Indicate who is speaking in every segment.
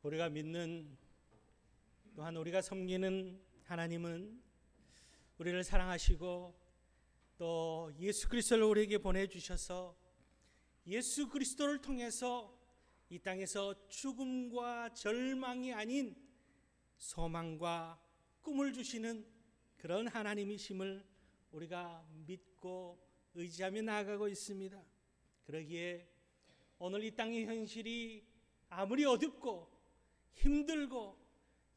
Speaker 1: 우리가 믿는 또한 우리가 섬기는 하나님은 우리를 사랑하시고 또 예수 그리스도를 우리에게 보내주셔서 예수 그리스도를 통해서 이 땅에서 죽음과 절망이 아닌 소망과 꿈을 주시는 그런 하나님이심을 우리가 믿고 의지하며 나아가고 있습니다. 그러기에 오늘 이 땅의 현실이 아무리 어둡고 힘들고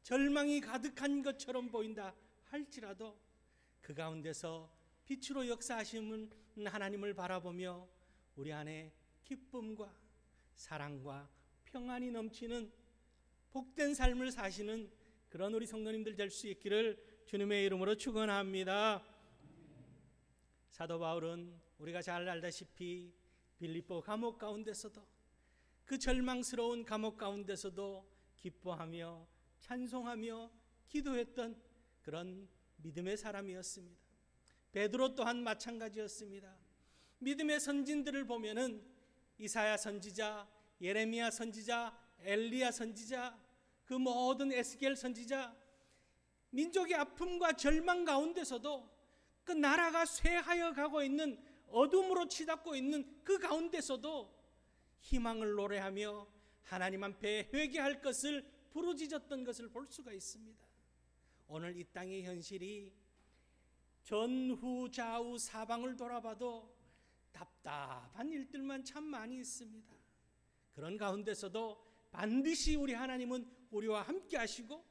Speaker 1: 절망이 가득한 것처럼 보인다 할지라도 그 가운데서 빛으로 역사하시는 하나님을 바라보며 우리 안에 기쁨과 사랑과 평안이 넘치는 복된 삶을 사시는 그런 우리 성도님들 될 수 있기를 주님의 이름으로 축원합니다. 사도 바울은 우리가 잘 알다시피 빌립보 감옥 가운데서도 그 절망스러운 감옥 가운데서도 기뻐하며 찬송하며 기도했던 그런 믿음의 사람이었습니다. 베드로 또한 마찬가지였습니다. 믿음의 선진들을 보면은 이사야 선지자, 예레미야 선지자, 엘리야 선지자, 그 모든 에스겔 선지자, 민족의 아픔과 절망 가운데서도 그 나라가 쇠하여 가고 있는 어둠으로 치닫고 있는 그 가운데서도 희망을 노래하며 하나님 앞에 회개할 것을 부르짖었던 것을 볼 수가 있습니다. 오늘 이 땅의 현실이 전후 좌우 사방을 돌아봐도 답답한 일들만 참 많이 있습니다. 그런 가운데서도 반드시 우리 하나님은 우리와 함께 하시고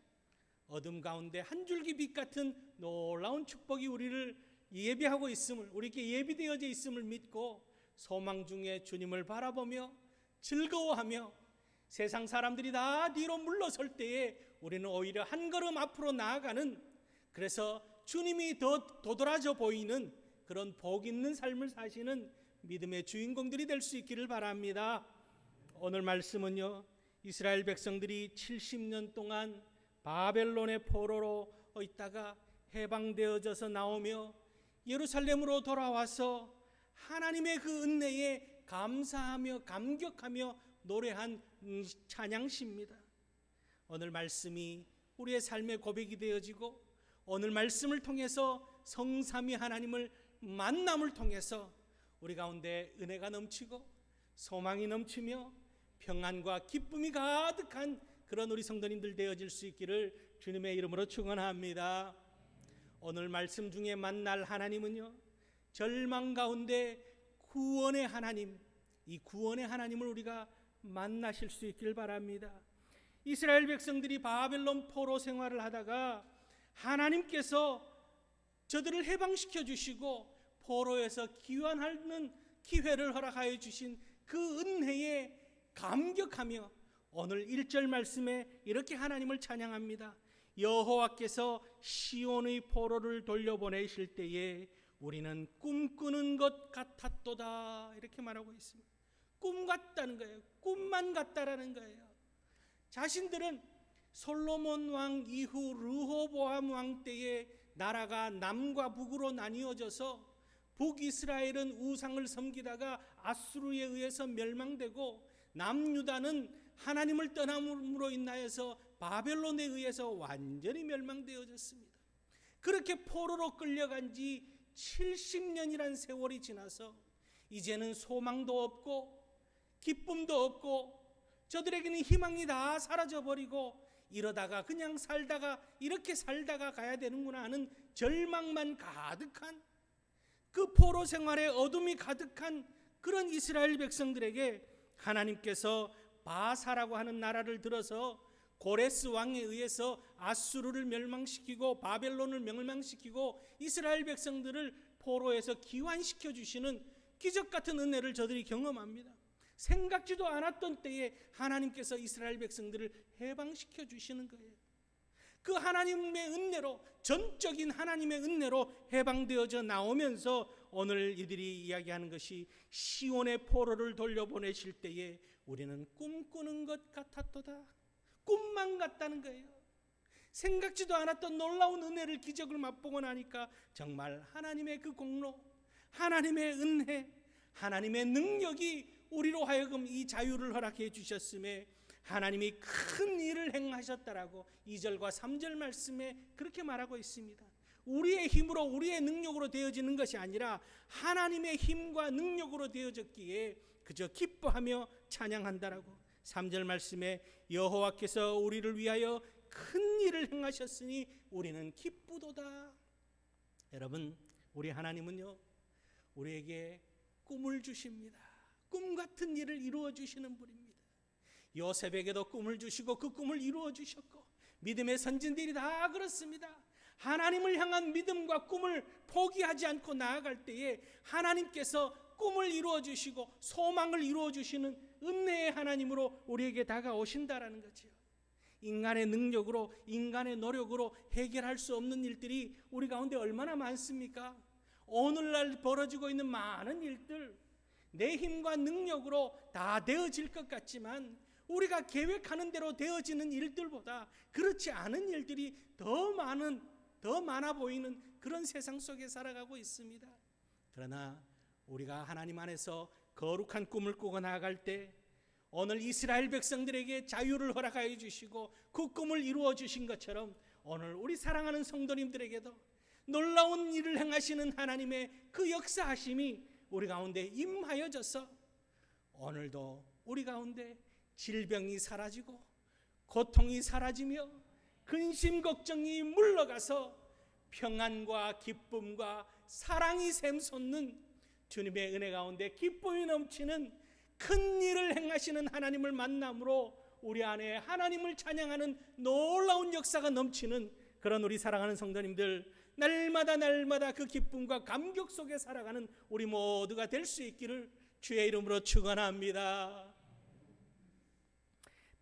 Speaker 1: 어둠 가운데 한 줄기 빛 같은 놀라운 축복이 우리를 예비하고 있음을, 우리에게 예비되어져 있음을 믿고 소망 중에 주님을 바라보며 즐거워하며 세상 사람들이 다 뒤로 물러설 때에 우리는 오히려 한 걸음 앞으로 나아가는, 그래서 주님이 더 도드라져 보이는 그런 복 있는 삶을 사시는 믿음의 주인공들이 될 수 있기를 바랍니다. 오늘 말씀은요, 이스라엘 백성들이 70년 동안 바벨론의 포로로 있다가 해방되어져서 나오며 예루살렘으로 돌아와서 하나님의 그 은혜에 감사하며 감격하며 노래한 찬양시입니다. 오늘 말씀이 우리의 삶의 고백이 되어지고 오늘 말씀을 통해서 성삼위 하나님을 만남을 통해서 우리 가운데 은혜가 넘치고 소망이 넘치며 평안과 기쁨이 가득한 그런 우리 성도님들 되어질 수 있기를 주님의 이름으로 축원합니다. 오늘 말씀 중에 만날 하나님은요, 절망 가운데 구원의 하나님, 이 구원의 하나님을 우리가 만나실 수 있길 바랍니다. 이스라엘 백성들이 바벨론 포로 생활을 하다가 하나님께서 저들을 해방시켜 주시고 포로에서 귀환하는 기회를 허락하여 주신 그 은혜에 감격하며 오늘 1절 말씀에 이렇게 하나님을 찬양합니다. 여호와께서 시온의 포로를 돌려보내실 때에 우리는 꿈꾸는 것 같았도다, 이렇게 말하고 있습니다. 꿈 같다는 거예요. 꿈만 같다라는 거예요. 자신들은 솔로몬 왕 이후 르호보암 왕 때에 나라가 남과 북으로 나뉘어져서 북이스라엘은 우상을 섬기다가 아수르에 의해서 멸망되고 남유다는 하나님을 떠남으로 인하여서 바벨론에 의해서 완전히 멸망되어졌습니다. 그렇게 포로로 끌려간 지 70년이란 세월이 지나서 이제는 소망도 없고 기쁨도 없고 저들에게는 희망이 다 사라져버리고 이러다가 그냥 살다가 이렇게 살다가 가야 되는구나 하는 절망만 가득한 그 포로 생활에 어둠이 가득한 그런 이스라엘 백성들에게 하나님께서 바사라고 하는 나라를 들어서 고레스 왕에 의해서 아수르를 멸망시키고 바벨론을 멸망시키고 이스라엘 백성들을 포로에서 귀환시켜 주시는 기적 같은 은혜를 저들이 경험합니다. 생각지도 않았던 때에 하나님께서 이스라엘 백성들을 해방시켜 주시는 거예요. 그 하나님의 은혜로, 전적인 하나님의 은혜로 해방되어져 나오면서 오늘 이들이 이야기하는 것이 시온의 포로를 돌려보내실 때에 우리는 꿈꾸는 것 같았도다. 꿈만 같다는 거예요. 생각지도 않았던 놀라운 은혜를, 기적을 맛보고 나니까 정말 하나님의 그 공로, 하나님의 은혜, 하나님의 능력이 우리로 하여금 이 자유를 허락해 주셨음에 하나님이 큰 일을 행하셨다라고 2절과 3절 말씀에 그렇게 말하고 있습니다. 우리의 힘으로 우리의 능력으로 되어지는 것이 아니라 하나님의 힘과 능력으로 되어졌기에 그저 기뻐하며 찬양한다라고 3절 말씀에 여호와께서 우리를 위하여 큰 일을 행하셨으니 우리는 기쁘도다. 여러분, 우리 하나님은요 우리에게 꿈을 주십니다. 꿈 같은 일을 이루어 주시는 분입니다. 요셉에게도 꿈을 주시고 그 꿈을 이루어 주셨고 믿음의 선진들이 다 그렇습니다. 하나님을 향한 믿음과 꿈을 포기하지 않고 나아갈 때에 하나님께서 꿈을 이루어 주시고 소망을 이루어 주시는 은혜의 하나님으로 우리에게 다가오신다라는 거죠. 인간의 능력으로 인간의 노력으로 해결할 수 없는 일들이 우리 가운데 얼마나 많습니까? 오늘날 벌어지고 있는 많은 일들 내 힘과 능력으로 다 되어질 것 같지만 우리가 계획하는 대로 되어지는 일들보다 그렇지 않은 일들이 더 많아 보이는 그런 세상 속에 살아가고 있습니다. 그러나 우리가 하나님 안에서 거룩한 꿈을 꾸고 나아갈 때 오늘 이스라엘 백성들에게 자유를 허락하여 주시고 그 꿈을 이루어 주신 것처럼 오늘 우리 사랑하는 성도님들에게도 놀라운 일을 행하시는 하나님의 그 역사하심이 우리 가운데 임하여져서 오늘도 우리 가운데 질병이 사라지고 고통이 사라지며 근심 걱정이 물러가서 평안과 기쁨과 사랑이 샘솟는 주님의 은혜 가운데 기쁨이 넘치는 큰 일을 행하시는 하나님을 만남으로 우리 안에 하나님을 찬양하는 놀라운 역사가 넘치는 그런 우리 사랑하는 성도님들 날마다 그 기쁨과 감격 속에 살아가는 우리 모두가 될 수 있기를 주의 이름으로 축원합니다.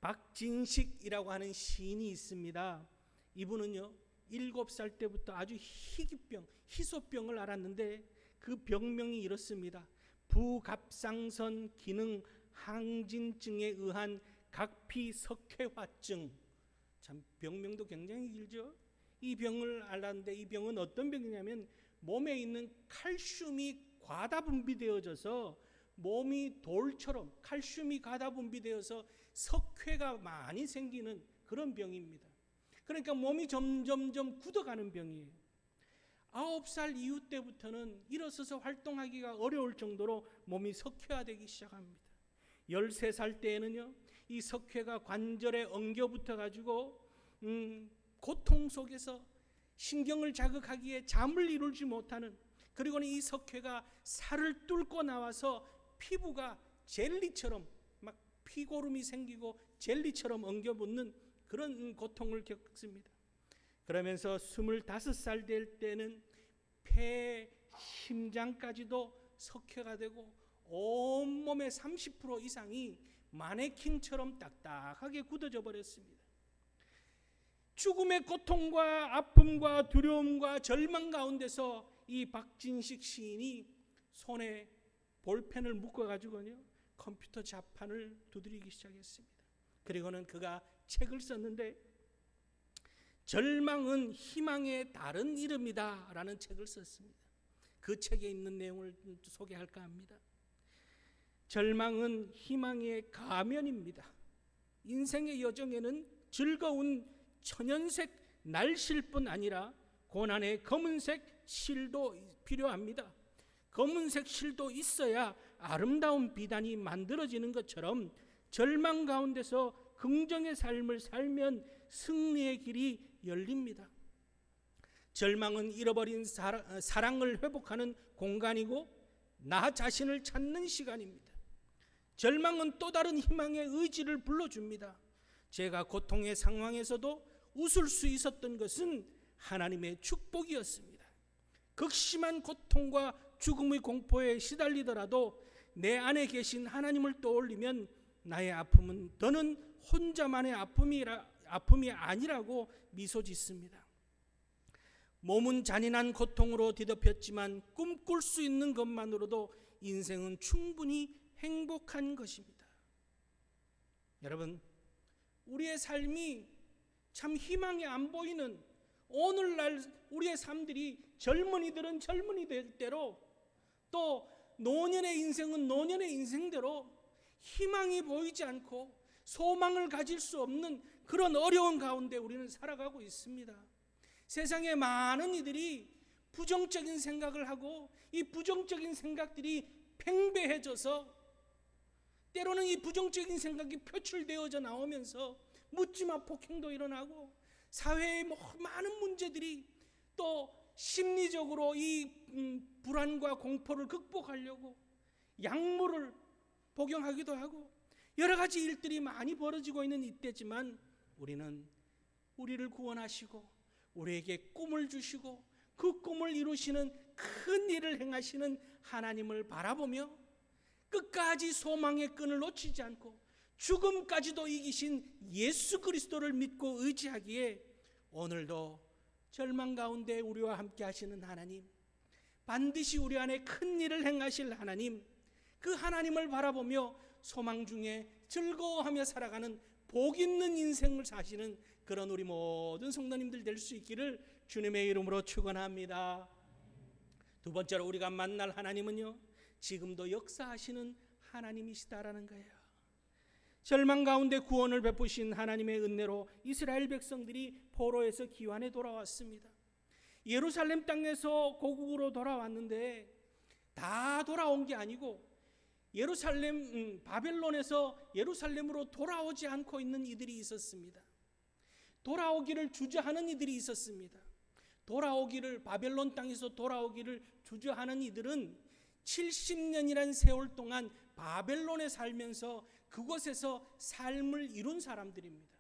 Speaker 1: 박진식이라고 하는 시인이 있습니다. 이분은요 7살 때부터 아주 희소병을 앓았는데 그 병명이 이렇습니다. 부갑상선 기능 항진증에 의한 각피석회화증. 참 병명도 굉장히 길죠. 이 병을 앓았는데 이 병은 어떤 병이냐면 몸에 있는 칼슘이 과다 분비되어져서 몸이 돌처럼 칼슘이 과다 분비되어서 석회가 많이 생기는 그런 병입니다. 그러니까 몸이 점점 굳어가는 병이에요. 9살 이후 때부터는 일어서서 활동하기가 어려울 정도로 몸이 석회화되기 시작합니다. 13살 때에는요 이 석회가 관절에 엉겨 붙어가지고 고통 속에서 신경을 자극하기에 잠을 이루지 못하는, 그리고는 이 석회가 살을 뚫고 나와서 피부가 젤리처럼 막 피고름이 생기고 젤리처럼 엉겨 붙는 그런 고통을 겪습니다. 그러면서 25살 될 때는 폐, 심장까지도 석회가 되고 온몸의 30% 이상이 마네킹처럼 딱딱하게 굳어져 버렸습니다. 죽음의 고통과 아픔과 두려움과 절망 가운데서 이 박진식 시인이 손에 볼펜을 묶어가지고요 컴퓨터 자판을 두드리기 시작했습니다. 그리고는 그가 책을 썼는데 절망은 희망의 다른 이름이다 라는 책을 썼습니다. 그 책에 있는 내용을 소개할까 합니다. 절망은 희망의 가면입니다. 인생의 여정에는 즐거운 천연색 날실뿐 아니라 고난의 검은색 실도 필요합니다. 검은색 실도 있어야 아름다운 비단이 만들어지는 것처럼 절망 가운데서 긍정의 삶을 살면 승리의 길이 열립니다. 절망은 잃어버린 사랑을 회복하는 공간이고 나 자신을 찾는 시간입니다. 절망은 또 다른 희망의 의지를 불러줍니다. 제가 고통의 상황에서도 웃을 수 있었던 것은 하나님의 축복이었습니다. 극심한 고통과 죽음의 공포에 시달리더라도 내 안에 계신 하나님을 떠올리면 나의 아픔은 더는 혼자만의 아픔이 아니라고 미소 짓습니다. 몸은 잔인한 고통으로 뒤덮였지만 꿈꿀 수 있는 것만으로도 인생은 충분히 행복한 것입니다. 여러분, 우리의 삶이 참 희망이 안 보이는 오늘날 우리의 삶들이 젊은이들은 젊은이들대로 또 노년의 인생은 노년의 인생대로 희망이 보이지 않고 소망을 가질 수 없는 그런 어려운 가운데 우리는 살아가고 있습니다. 세상에 많은 이들이 부정적인 생각을 하고 이 부정적인 생각들이 팽배해져서 때로는 이 부정적인 생각이 표출되어져 나오면서 묻지마 폭행도 일어나고 사회의 많은 문제들이 또 심리적으로 이 불안과 공포를 극복하려고 약물을 복용하기도 하고 여러 가지 일들이 많이 벌어지고 있는 이때지만 우리는 우리를 구원하시고 우리에게 꿈을 주시고 그 꿈을 이루시는 큰 일을 행하시는 하나님을 바라보며 끝까지 소망의 끈을 놓치지 않고 죽음까지도 이기신 예수 그리스도를 믿고 의지하기에 오늘도 절망 가운데 우리와 함께 하시는 하나님, 반드시 우리 안에 큰 일을 행하실 하나님, 그 하나님을 바라보며 소망 중에 즐거워하며 살아가는 복 있는 인생을 사시는 그런 우리 모든 성도님들 될 수 있기를 주님의 이름으로 축원합니다. 두 번째로 우리가 만날 하나님은요, 지금도 역사하시는 하나님이시다라는 거예요. 절망 가운데 구원을 베푸신 하나님의 은혜로 이스라엘 백성들이 포로에서 기환에 돌아왔습니다. 예루살렘 땅에서 고국으로 돌아왔는데 다 돌아온 게 아니고 바벨론에서 예루살렘으로 돌아오지 않고 있는 이들이 있었습니다. 돌아오기를 주저하는 이들이 있었습니다. 바벨론 땅에서 돌아오기를 주저하는 이들은 70년이란 세월 동안 바벨론에 살면서 그곳에서 삶을 이룬 사람들입니다.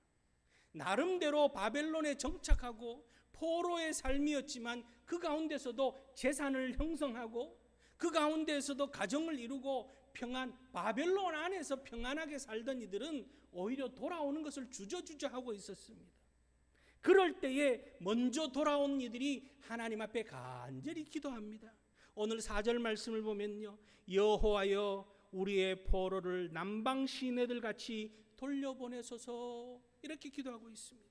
Speaker 1: 나름대로 바벨론에 정착하고 포로의 삶이었지만 그 가운데서도 재산을 형성하고 그 가운데에서도 가정을 이루고 바벨론 안에서 평안하게 살던 이들은 오히려 돌아오는 것을 주저하고 있었습니다. 그럴 때에 먼저 돌아온 이들이 하나님 앞에 간절히 기도합니다. 오늘 4절 말씀을 보면요, 여호와여 우리의 포로를 남방 시내들 같이 돌려보내소서, 이렇게 기도하고 있습니다.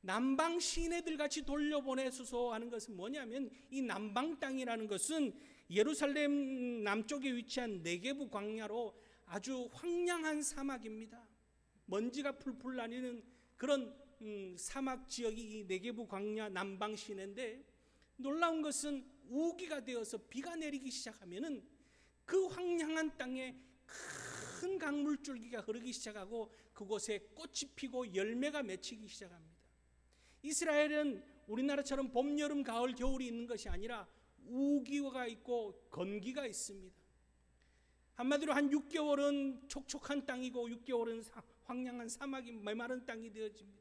Speaker 1: 남방 시내들 같이 돌려보내소서 하는 것은 뭐냐면, 이 남방 땅이라는 것은 예루살렘 남쪽에 위치한 네게부 광야로 아주 황량한 사막입니다. 먼지가 풀풀 나는 그런 사막 지역이 이 네게부 광야 남방 시내인데, 놀라운 것은 우기가 되어서 비가 내리기 시작하면은 그 황량한 땅에 큰 강물줄기가 흐르기 시작하고 그곳에 꽃이 피고 열매가 맺히기 시작합니다. 이스라엘은 우리나라처럼 봄, 여름, 가을, 겨울이 있는 것이 아니라 우기가 있고 건기가 있습니다. 한마디로 한 6개월은 촉촉한 땅이고 6개월은 황량한 사막이 메마른 땅이 되어집니다.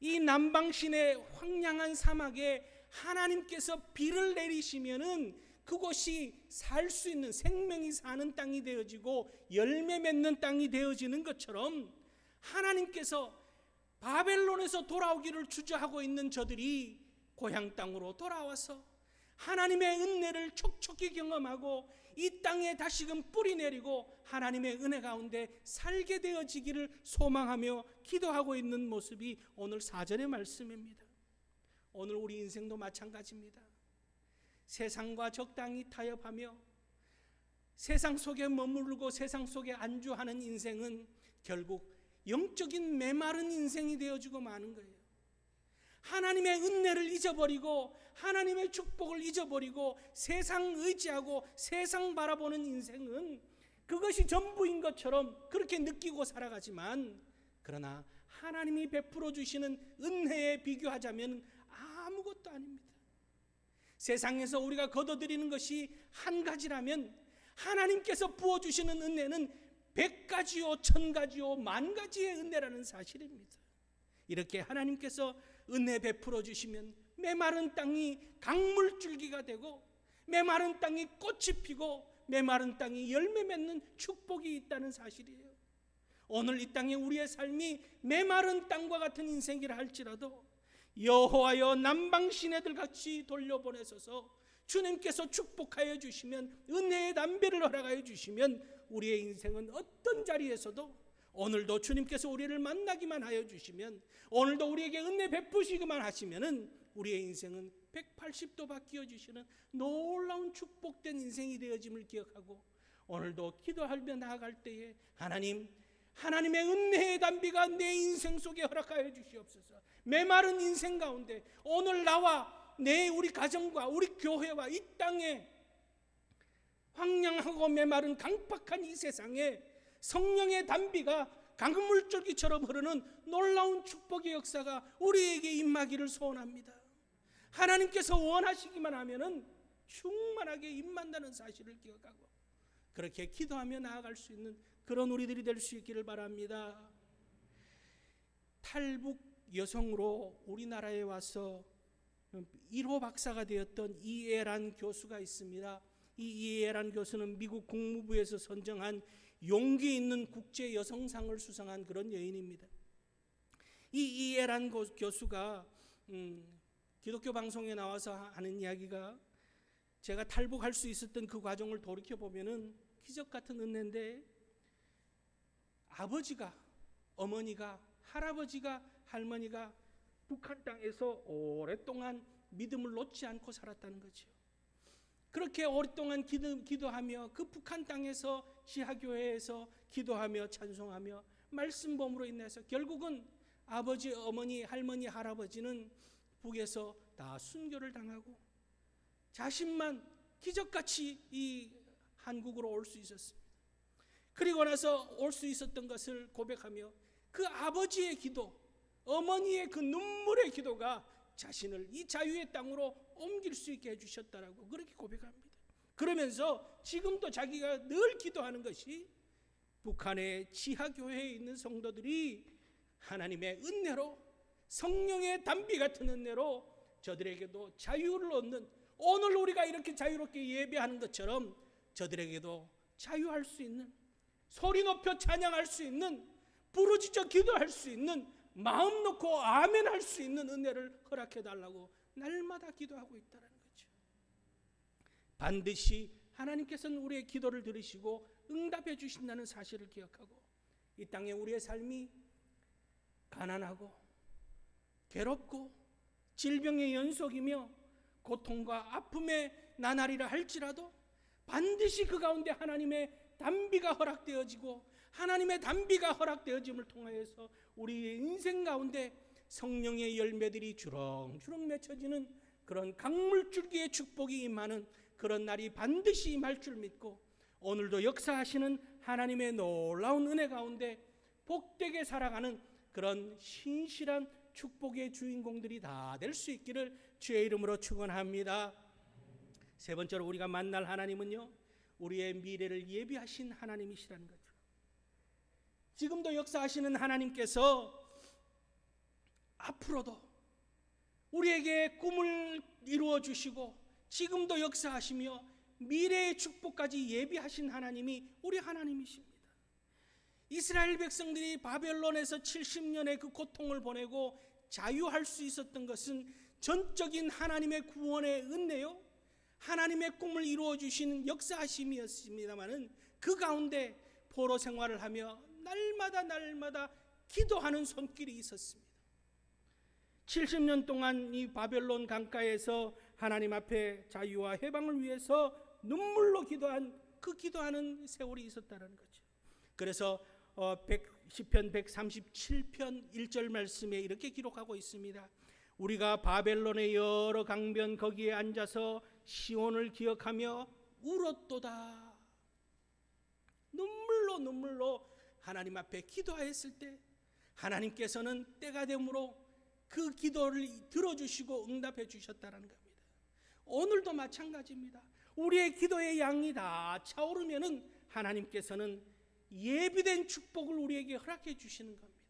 Speaker 1: 이 남방신의 황량한 사막에 하나님께서 비를 내리시면은 그곳이 살 수 있는, 생명이 사는 땅이 되어지고 열매 맺는 땅이 되어지는 것처럼, 하나님께서 바벨론에서 돌아오기를 주저하고 있는 저들이 고향 땅으로 돌아와서 하나님의 은혜를 촉촉히 경험하고 이 땅에 다시금 뿌리 내리고 하나님의 은혜 가운데 살게 되어지기를 소망하며 기도하고 있는 모습이 오늘 4절의 말씀입니다. 오늘 우리 인생도 마찬가지입니다. 세상과 적당히 타협하며 세상 속에 머무르고 세상 속에 안주하는 인생은 결국 영적인 메마른 인생이 되어지고 마는 거예요. 하나님의 은혜를 잊어버리고 하나님의 축복을 잊어버리고 세상 의지하고 세상 바라보는 인생은 그것이 전부인 것처럼 그렇게 느끼고 살아가지만, 그러나 하나님이 베풀어 주시는 은혜에 비교하자면 아무것도 아닙니다. 세상에서 우리가 거둬들이는 것이 한 가지라면 하나님께서 부어주시는 은혜는 100가지요 1000가지요 10,000가지의 은혜라는 사실입니다. 이렇게 하나님께서 은혜 베풀어 주시면 메마른 땅이 강물줄기가 되고 메마른 땅이 꽃이 피고 메마른 땅이 열매 맺는 축복이 있다는 사실이에요. 오늘 이 땅에 우리의 삶이 메마른 땅과 같은 인생이라 할지라도 여호와여 남방 시내들 같이 돌려보내소서, 주님께서 축복하여 주시면, 은혜의 담배를 허락하여 주시면 우리의 인생은 어떤 자리에서도, 오늘도 주님께서 우리를 만나기만 하여 주시면, 오늘도 우리에게 은혜 베푸시기만 하시면은 우리의 인생은 180도 바뀌어 주시는 놀라운 축복된 인생이 되어짐을 기억하고 오늘도 기도하며 나아갈 때에 하나님, 하나님의 은혜의 단비가 내 인생 속에 허락하여 주시옵소서. 메마른 인생 가운데 오늘 나와 우리 가정과 우리 교회와 이 땅에 황량하고 메마른 강팍한 이 세상에 성령의 단비가 강물줄기처럼 흐르는 놀라운 축복의 역사가 우리에게 임하기를 소원합니다. 하나님께서 원하시기만 하면은 충만하게 임한다는 사실을 기억하고 그렇게 기도하며 나아갈 수 있는 그런 우리들이 될 수 있기를 바랍니다. 탈북 여성으로 우리나라에 와서 1호 박사가 되었던 이애란 교수가 있습니다. 이 이애란 교수는 미국 국무부에서 선정한 용기 있는 국제 여성상을 수상한 그런 여인입니다. 이 이애란 교수가 기독교 방송에 나와서 하는 이야기가 제가 탈북할 수 있었던 그 과정을 돌이켜 보면은 기적 같은 은혜인데, 아버지가, 어머니가, 할아버지가, 할머니가 북한 땅에서 오랫동안 믿음을 놓지 않고 살았다는 거죠. 그렇게 오랫동안 기도하며 그 북한 땅에서 지하교회에서 기도하며 찬송하며 말씀범으로 인해서 결국은 아버지, 어머니, 할머니, 할아버지는 북에서 다 순교를 당하고 자신만 기적같이 이 한국으로 올 수 있었습니다. 그리고 나서 올 수 있었던 것을 고백하며 그 아버지의 기도, 어머니의 그 눈물의 기도가 자신을 이 자유의 땅으로 옮길 수 있게 해주셨다라고 그렇게 고백합니다. 그러면서 지금도 자기가 늘 기도하는 것이 북한의 지하교회에 있는 성도들이 하나님의 은혜로, 성령의 단비 같은 은혜로 저들에게도 자유를 얻는, 오늘 우리가 이렇게 자유롭게 예배하는 것처럼 저들에게도 자유할 수 있는, 소리 높여 찬양할 수 있는, 부르짖어 기도할 수 있는, 마음 놓고 아멘 할 수 있는 은혜를 허락해 달라고 날마다 기도하고 있다는 거죠. 반드시 하나님께서는 우리의 기도를 들으시고 응답해 주신다는 사실을 기억하고 이 땅에 우리의 삶이 가난하고 괴롭고 질병의 연속이며 고통과 아픔의 나날이라 할지라도 반드시 그 가운데 하나님의 단비가 허락되어지고 하나님의 단비가 허락되어짐을 통하여서 우리의 인생 가운데 성령의 열매들이 주렁주렁 맺혀지는 그런 강물줄기의 축복이 임하는 그런 날이 반드시 임할 줄 믿고 오늘도 역사하시는 하나님의 놀라운 은혜 가운데 복되게 살아가는 그런 신실한 축복의 주인공들이 다 될 수 있기를 주의 이름으로 축원합니다. 세 번째로 우리가 만날 하나님은요, 우리의 미래를 예비하신 하나님이시라는 거죠. 지금도 역사하시는 하나님께서 앞으로도 우리에게 꿈을 이루어 주시고 지금도 역사하시며 미래의 축복까지 예비하신 하나님이 우리 하나님이십니다. 이스라엘 백성들이 바벨론에서 70년의 그 고통을 보내고 자유할 수 있었던 것은 전적인 하나님의 구원의 은혜요, 하나님의 꿈을 이루어 주시는 역사하심이었습니다마는 그 가운데 포로 생활을 하며 날마다 기도하는 손길이 있었습니다. 70년 동안 이 바벨론 강가에서 하나님 앞에 자유와 해방을 위해서 눈물로 기도한 그 기도하는 세월이 있었다는 거죠. 그래서 시편 137편 1절 말씀에 이렇게 기록하고 있습니다. 우리가 바벨론의 여러 강변 거기에 앉아서 시온을 기억하며 울었도다. 눈물로 하나님 앞에 기도하였을 때 하나님께서는 때가 되므로 그 기도를 들어주시고 응답해 주셨다는 겁니다. 오늘도 마찬가지입니다. 우리의 기도의 양이 다 차오르면은 하나님께서는 예비된 축복을 우리에게 허락해 주시는 겁니다.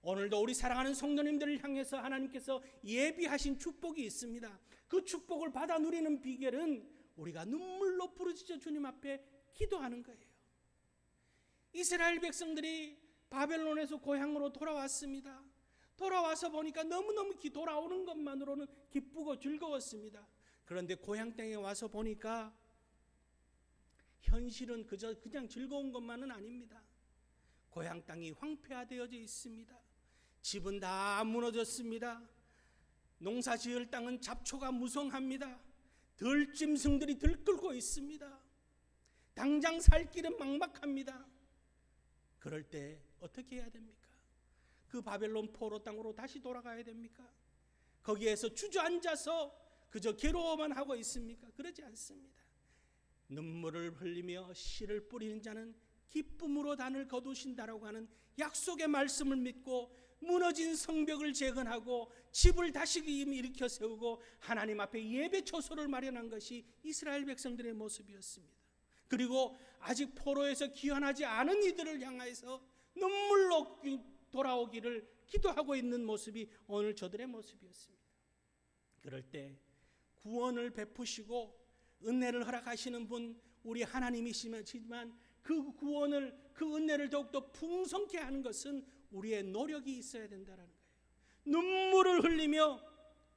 Speaker 1: 오늘도 우리 사랑하는 성도님들을 향해서 하나님께서 예비하신 축복이 있습니다. 그 축복을 받아 누리는 비결은 우리가 눈물로 부르짖어 주님 앞에 기도하는 거예요. 이스라엘 백성들이 바벨론에서 고향으로 돌아왔습니다. 돌아와서 보니까 너무너무 돌아오는 것만으로는 기쁘고 즐거웠습니다. 그런데 고향 땅에 와서 보니까 현실은 그냥 즐거운 것만은 아닙니다. 고향 땅이 황폐화되어져 있습니다. 집은 다 무너졌습니다. 농사 지을 땅은 잡초가 무성합니다. 들짐승들이 들끓고 있습니다. 당장 살 길은 막막합니다. 그럴 때 어떻게 해야 됩니까? 그 바벨론 포로 땅으로 다시 돌아가야 됩니까? 거기에서 주저앉아서 그저 괴로워만 하고 있습니까? 그러지 않습니다. 눈물을 흘리며 씨를 뿌리는 자는 기쁨으로 단을 거두신다라고 하는 약속의 말씀을 믿고 무너진 성벽을 재건하고 집을 다시 일으켜 세우고 하나님 앞에 예배 처소를 마련한 것이 이스라엘 백성들의 모습이었습니다. 그리고 아직 포로에서 귀환하지 않은 이들을 향해서 눈물로 돌아오기를 기도하고 있는 모습이 오늘 저들의 모습이었습니다. 그럴 때 구원을 베푸시고 은혜를 허락하시는 분 우리 하나님이시지만 그 구원을, 그 은혜를 더욱더 풍성케 하는 것은 우리의 노력이 있어야 된다는 거예요. 눈물을 흘리며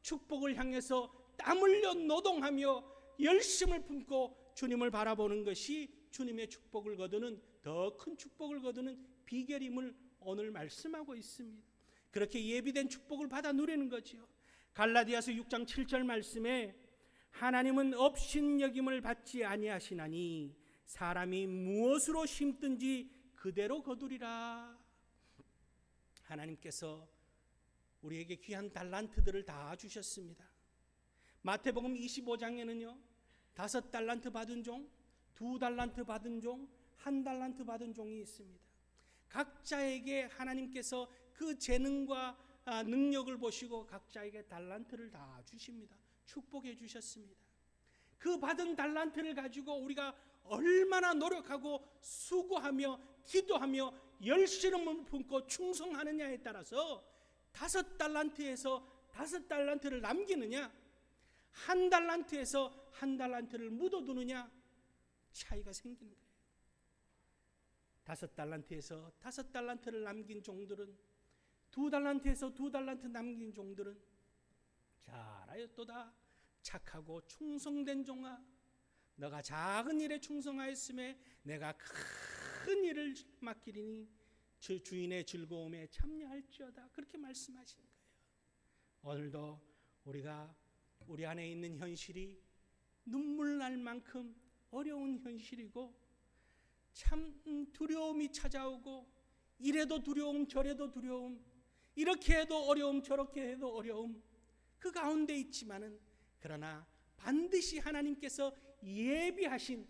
Speaker 1: 축복을 향해서 땀 흘려 노동하며 열심을 품고 주님을 바라보는 것이 주님의 축복을 거두는, 더 큰 축복을 거두는 비결임을 오늘 말씀하고 있습니다. 그렇게 예비된 축복을 받아 누리는 거지요. 갈라디아서 6장 7절 말씀에 하나님은 업신여김을 받지 아니하시나니 사람이 무엇으로 심든지 그대로 거두리라. 하나님께서 우리에게 귀한 달란트들을 다 주셨습니다. 마태복음 25장에는요 5달란트 받은 종, 2달란트 받은 종, 1달란트 받은 종이 있습니다. 각자에게 하나님께서 그 재능과 능력을 보시고 각자에게 달란트를 다 주십니다. 축복해 주셨습니다. 그 받은 달란트를 가지고 우리가 얼마나 노력하고 수고하며 기도하며 열심을 품고 충성하느냐에 따라서 5달란트에서 5달란트를 남기느냐, 1달란트에서 1달란트를 묻어두느냐 차이가 생기는 거예요. 5달란트에서 5달란트를 남긴 종들은, 2달란트에서 2달란트 남긴 종들은 잘하였도다 착하고 충성된 종아, 너가 작은 일에 충성하였음에 내가 큰 일을 맡기리니 주인의 즐거움에 참여할지어다. 그렇게 말씀하시는 거예요. 오늘도 우리가 우리 안에 있는 현실이 눈물 날 만큼 어려운 현실이고 참 두려움이 찾아오고 이래도 두려움 저래도 두려움, 이렇게 해도 어려움 저렇게 해도 어려움, 그 가운데 있지만은 그러나 반드시 하나님께서 예비하신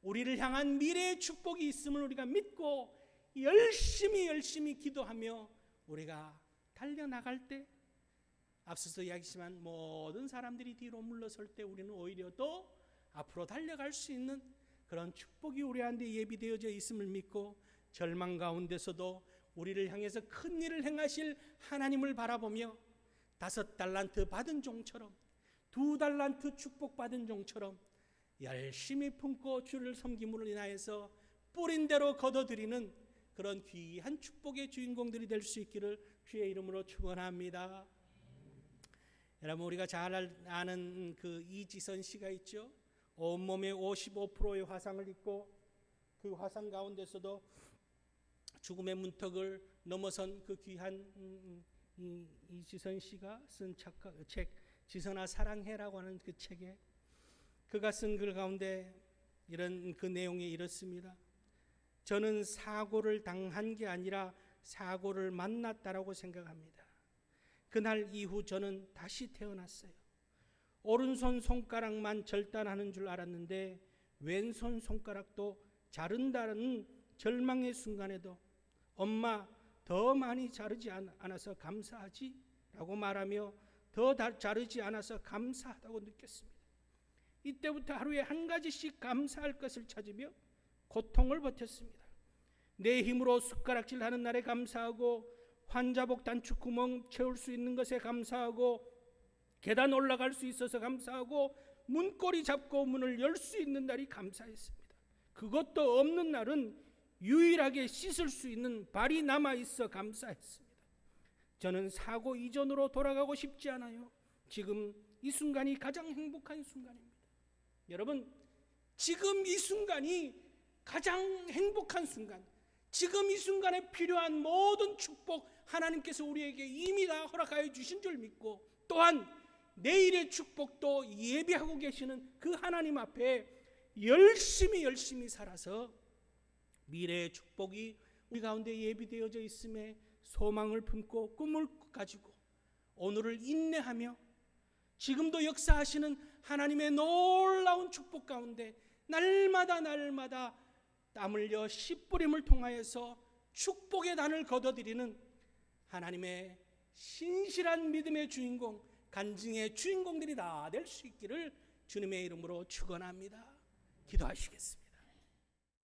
Speaker 1: 우리를 향한 미래의 축복이 있음을 우리가 믿고 열심히 기도하며 우리가 달려나갈 때, 앞서서 이야기했지만 모든 사람들이 뒤로 물러설 때 우리는 오히려 또 앞으로 달려갈 수 있는 그런 축복이 우리 안에 예비되어져 있음을 믿고 절망 가운데서도 우리를 향해서 큰 일을 행하실 하나님을 바라보며 5달란트 받은 종처럼, 2달란트 축복받은 종처럼 열심히 품고 주를 섬김으로 인하여서 뿌린 대로 거둬들이는 그런 귀한 축복의 주인공들이 될 수 있기를 주의 이름으로 축원합니다. 여러분, 우리가 잘 아는 그 이지선 씨가 있죠. 온몸에 55%의 화상을 입고 그 화상 가운데서도 죽음의 문턱을 넘어선 그 귀한 이지선 씨가 쓴 책 지선아 사랑해라고 하는 그 책에 그가 쓴 글 가운데 이런 그 내용이 이렇습니다. 저는 사고를 당한 게 아니라 사고를 만났다라고 생각합니다. 그날 이후 저는 다시 태어났어요. 오른손 손가락만 절단하는 줄 알았는데 왼손 손가락도 자른다는 절망의 순간에도 엄마 더 많이 자르지 않아서 감사하지? 라고 말하며 더 자르지 않아서 감사하다고 느꼈습니다. 이때부터 하루에 한 가지씩 감사할 것을 찾으며 고통을 버텼습니다. 내 힘으로 숟가락질하는 날에 감사하고 환자복 단축구멍 채울 수 있는 것에 감사하고 계단 올라갈 수 있어서 감사하고 문고리 잡고 문을 열 수 있는 날이 감사했습니다. 그것도 없는 날은 유일하게 씻을 수 있는 발이 남아있어 감사했습니다. 저는 사고 이전으로 돌아가고 싶지 않아요. 지금 이 순간이 가장 행복한 순간입니다. 여러분, 지금 이 순간이 가장 행복한 순간, 지금 이 순간에 필요한 모든 축복 하나님께서 우리에게 이미 다 허락하여 주신 줄 믿고 또한 내일의 축복도 예비하고 계시는 그 하나님 앞에 열심히 살아서 미래의 축복이 우리 가운데 예비되어져 있음에 소망을 품고 꿈을 가지고 오늘을 인내하며 지금도 역사하시는 하나님의 놀라운 축복 가운데 날마다 땀 흘려 씨 뿌림을 통하여서 축복의 단을 거둬들이는 하나님의 신실한 믿음의 주인공, 간증의 주인공들이 다 될 수 있기를 주님의 이름으로 축원합니다. 기도하시겠습니다.